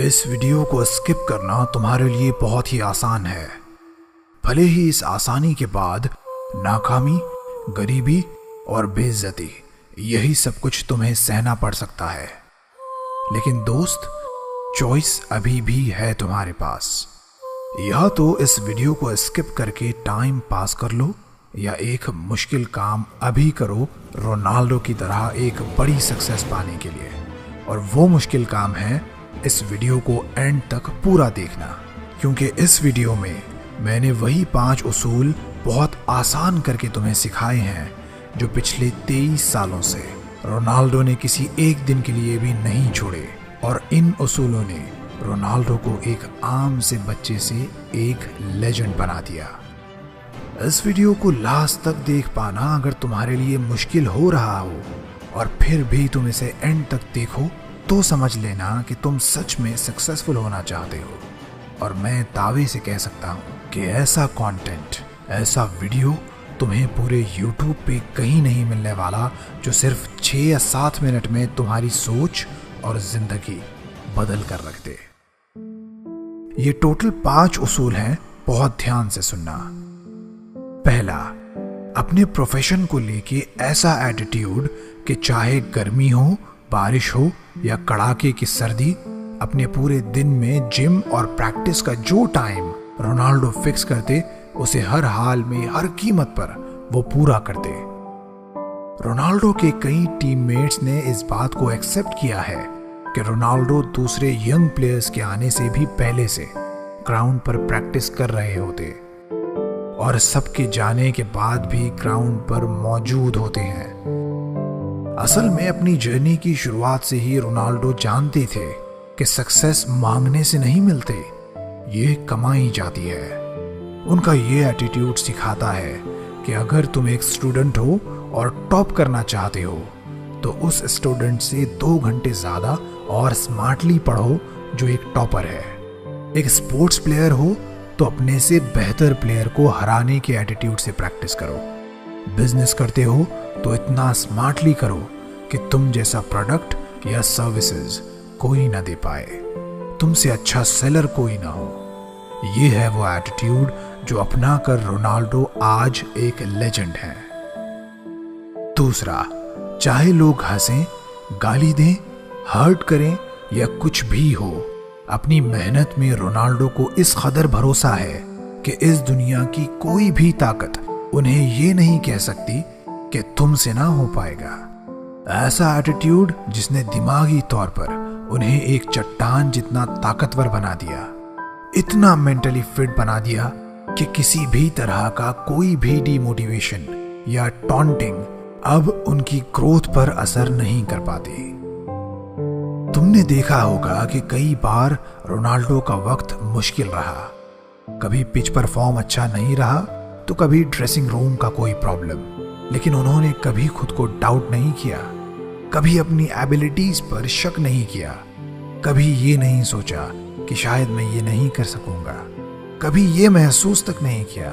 इस वीडियो को स्किप करना तुम्हारे लिए बहुत ही आसान है। भले ही इस आसानी के बाद नाकामी, गरीबी और बेइज्जती, यही सब कुछ तुम्हें सहना पड़ सकता है, लेकिन दोस्त, चॉइस अभी भी है तुम्हारे पास। या तो इस वीडियो को स्किप करके टाइम पास कर लो, या एक मुश्किल काम अभी करो रोनाल्डो की तरह एक बड़ी सक्सेस पाने के लिए। और वो मुश्किल काम है इस वीडियो को एंड तक पूरा देखना, क्योंकि इस वीडियो में मैंने वही 5 उसूल बहुत आसान करके तुम्हें सिखाए हैं जो पिछले 23 सालों से रोनाल्डो ने किसी एक दिन के लिए भी नहीं छोड़े। और इन उसूलों ने रोनाल्डो को एक आम से बच्चे से एक लेजेंड बना दिया। इस वीडियो को लास्ट तक देख पाना अगर तुम्हारे लिए मुश्किल हो रहा हो और फिर भी तुम इसे एंड तक देखो तो समझ लेना कि तुम सच में सक्सेसफुल होना चाहते हो। और मैं दावे से कह सकता हूँ कि ऐसा कंटेंट, ऐसा वीडियो तुम्हें पूरे YouTube पे कहीं नहीं मिलने वाला जो सिर्फ 6 या 7 मिनट में तुम्हारी सोच और जिंदगी बदल कर रख दे। ये टोटल 5 उसूल हैं, बहुत ध्यान से सुनना। पहला, अपने प्रोफेशन को लेके ऐसा एटीट्यूड कि चाहे गर्मी हो, बारिश हो या कड़ाके की सर्दी, अपने पूरे दिन में जिम और प्रैक्टिस का जो टाइम रोनाल्डो फिक्स करते उसे हर हाल में, हर कीमत पर वो पूरा करते। रोनाल्डो के कई टीममेट्स ने इस बात को एक्सेप्ट किया है कि रोनाल्डो दूसरे यंग प्लेयर्स के आने से भी पहले से ग्राउंड पर प्रैक्टिस कर रहे होते और सबके जाने के बाद भी ग्राउंड पर मौजूद होते हैं। असल में अपनी जर्नी की शुरुआत से ही रोनाल्डो जानते थे कि सक्सेस मांगने से नहीं मिलते, ये कमाई जाती है। उनका ये एटीट्यूड सिखाता है कि अगर तुम एक स्टूडेंट हो और टॉप करना चाहते हो तो उस स्टूडेंट से 2 घंटे ज्यादा और स्मार्टली पढ़ो जो एक टॉपर है। एक स्पोर्ट्स प्लेयर हो तो अपने से बेहतर प्लेयर को हराने के एटीट्यूड से प्रैक्टिस करो। बिजनेस करते हो तो इतना स्मार्टली करो कि तुम जैसा प्रोडक्ट या सर्विसेज कोई ना दे पाए, तुमसे अच्छा सेलर कोई ना हो। ये है वो एटीट्यूड जो अपना कर रोनाल्डो आज एक लेजेंड है। दूसरा, चाहे लोग हंसें, गाली दें, हर्ट करें या कुछ भी हो, अपनी मेहनत में रोनाल्डो को इस कदर भरोसा है कि इस दुनिया की कोई भी ताकत उन्हें ये नहीं कह सकती कि तुमसे ना हो पाएगा। ऐसा एटीट्यूड जिसने दिमागी तौर पर उन्हें एक चट्टान जितना ताकतवर बना दिया, इतना मेंटली फिट बना दिया कि किसी भी तरह का कोई भी डिमोटिवेशन या टॉन्टिंग अब उनकी ग्रोथ पर असर नहीं कर पाते। तुमने देखा होगा कि कई बार रोनाल्डो का वक्त मुश्किल रहा। कभी पिच पर फॉर्म अच्छा नहीं रहा तो कभी ड्रेसिंग रूम का कोई प्रॉब्लम, लेकिन उन्होंने कभी खुद को डाउट नहीं किया, कभी अपनी एबिलिटीज पर शक नहीं किया, कभी ये नहीं सोचा कि शायद मैं ये नहीं कर सकूंगा, कभी ये महसूस तक नहीं किया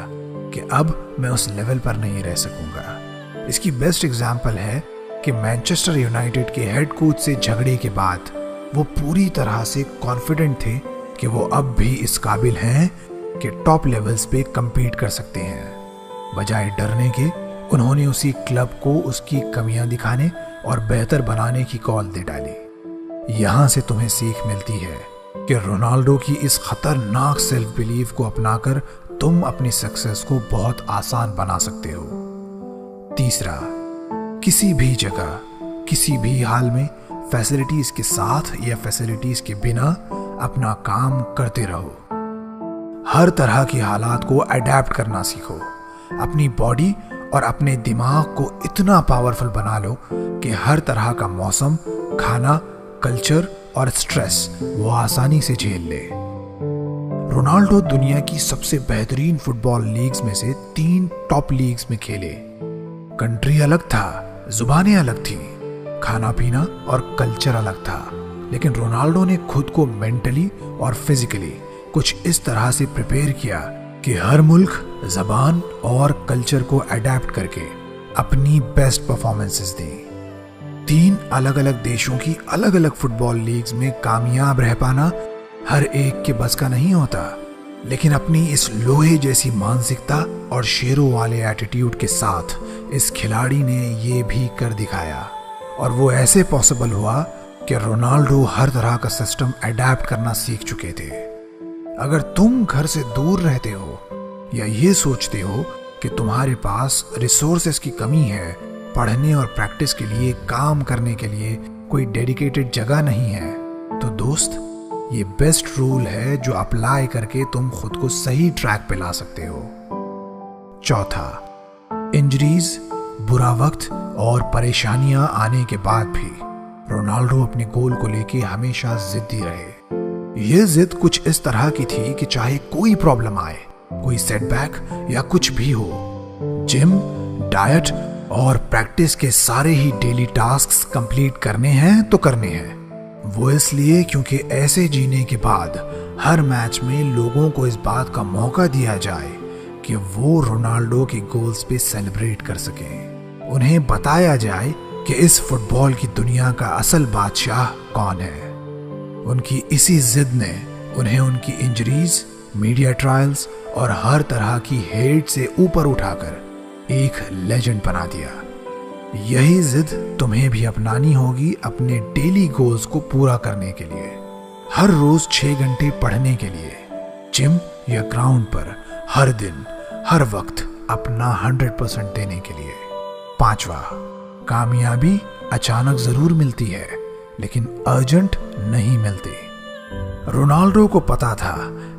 कि अब मैं उस लेवल पर नहीं रह सकूंगा। इसकी बेस्ट एग्जाम्पल है कि मैनचेस्टर यूनाइटेड के हेड कोच से झगड़े के बाद वो पूरी तरह से कॉन्फिडेंट थे कि वो अब भी इस काबिल हैं कि टॉप लेवल्स पे compete कर सकते हैं। बजाय डरने के उन्होंने उसी क्लब को उसकी कमियां दिखाने और बेहतर बनाने की कॉल दे डाली। यहां से तुम्हें सीख मिलती है कि रोनाल्डो की इस खतरनाक सेल्फ बिलीव को अपनाकर तुम अपनी सक्सेस को बहुत आसान बना सकते हो। तीसरा, किसी भी जगह, किसी भी हाल में फैसिलिटीज के साथ या फैसिलिटीज के बिना अपना काम करते रहो। हर तरह की हालात को अडेप्ट करना सीखो। अपनी बॉडी और अपने दिमाग को इतना पावरफुल बना लो कि हर तरह का मौसम, खाना, कल्चर और स्ट्रेस वो आसानी से झेल ले। रोनाल्डो दुनिया की सबसे बेहतरीन फुटबॉल लीग्स में से 3 टॉप लीग्स में खेले। कंट्री अलग था, जुबानें अलग थी, खाना पीना और कल्चर अलग था, लेकिन रोनाल्डो ने खुद को मेंटली और फिजिकली कुछ इस तरह से प्रिपेयर किया कि हर मुल्क, जबान और कल्चर को अडेप्ट करके अपनी बेस्ट परफॉर्मेंसेस दी। 3 अलग अलग देशों की अलग अलग फुटबॉल लीग्स में कामयाब रह पाना हर एक के बस का नहीं होता, लेकिन अपनी इस लोहे जैसी मानसिकता और शेरों वाले एटीट्यूड के साथ इस खिलाड़ी ने ये भी कर दिखाया। और वो ऐसे पॉसिबल हुआ कि रोनाल्डो हर तरह का सिस्टम अडेप्ट करना सीख चुके थे। अगर तुम घर से दूर रहते हो या ये सोचते हो कि तुम्हारे पास रिसोर्सेस की कमी है, पढ़ने और प्रैक्टिस के लिए, काम करने के लिए कोई डेडिकेटेड जगह नहीं है, तो दोस्त ये बेस्ट रूल है जो अप्लाई करके तुम खुद को सही ट्रैक पे ला सकते हो। चौथा, इंजरीज, बुरा वक्त और परेशानियां आने के बाद भी रोनाल्डो अपने गोल को लेके हमेशा जिद्दी रहे। यह जिद कुछ इस तरह की थी कि चाहे कोई प्रॉब्लम आए, कोई सेटबैक या कुछ भी हो, जिम, डाइट और प्रैक्टिस के सारे ही डेली टास्क्स कंप्लीट करने हैं तो करने हैं। वो इसलिए क्योंकि ऐसे जीने के बाद हर मैच में लोगों को इस बात का मौका दिया जाए कि वो रोनाल्डो के गोल्स पे सेलिब्रेट कर सकें। उन्हें बताया जाए कि इस फुटबॉल की दुनिया का असल बादशाह कौन है। उनकी इसी जिद ने उन्हें उनकी इंजरीज, मीडिया ट्रायल्स और हर तरह की हेट से ऊपर उठाकर एक लेजेंड बना दिया। यही जिद तुम्हें भी अपनानी होगी अपने डेली गोल्स को पूरा करने के लिए। हर रोज 6 घंटे पढ़ने के लिए, जिम या ग्राउंड पर हर दिन हर वक्त अपना 100% देने के लिए। पांचवा, कामयाबी अचानक जरूर मिलती है लेकिन अर्जेंट नहीं मिलती। रोनाल्डो को पता था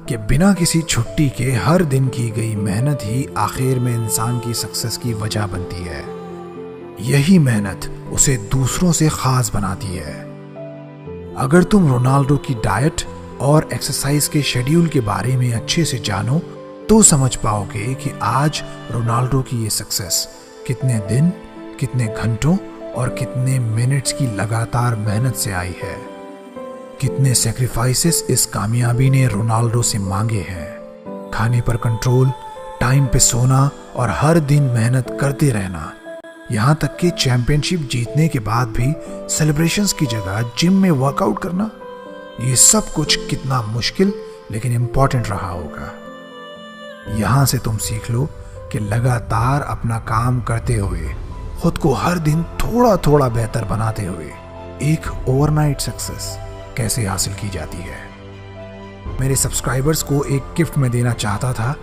कि बिना किसी छुट्टी के हर दिन की गई मेहनत ही आखिर में इंसान की सक्सेस की वजह बनती है। यही मेहनत उसे दूसरों से खास बनाती है। अगर तुम रोनाल्डो की डाइट और एक्सरसाइज के शेड्यूल के बारे में अच्छे से जानो तो समझ पाओगे कि आज रोनाल्डो की ये सक्सेस कितने दिन, कितने घंटों और कितने मिनट्स की लगातार मेहनत से आई है। कितने सैक्रिफाइसेस इस कामयाबी ने रोनाल्डो से मांगे हैं। खाने पर कंट्रोल, टाइम पे सोना और हर दिन मेहनत करते रहना, यहाँ तक कि चैंपियनशिप जीतने के बाद भी सेलिब्रेशंस की जगह जिम में वर्कआउट करना। ये सब कुछ कितना मुश्किल लेकिन इंपॉर्टेंट रहा होगा। यहां से तुम सीख लो कि लगातार अपना काम करते हुए, खुद को हर दिन थोड़ा थोड़ा बेहतर बनाते हुए एक ओवरनाइट सक्सेस कैसे हासिल की जाती है। मेरे सब्सक्राइबर्स को एक गिफ्ट में देना चाहता था,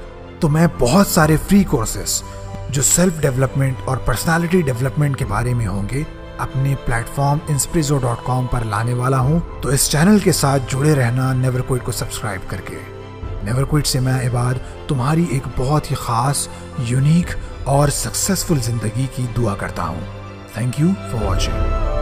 तो मैं बहुत सारे फ्री कोर्सेस जो सेल्फ डेवलपमेंट और पर्सनालिटी डेवलपमेंट के बारे में होंगे अपने प्लेटफॉर्म inspirizo.com पर लाने वाला हूं। तो इस चैनल के साथ जुड़े रहना नेवर क्विट को सब्सक्राइब करके। नेवर क्विट से मैं इबाद तुम्हारी एक बहुत ही खास, यूनिक और सक्सेसफुल जिंदगी की दुआ करता हूं। Thank you for watching.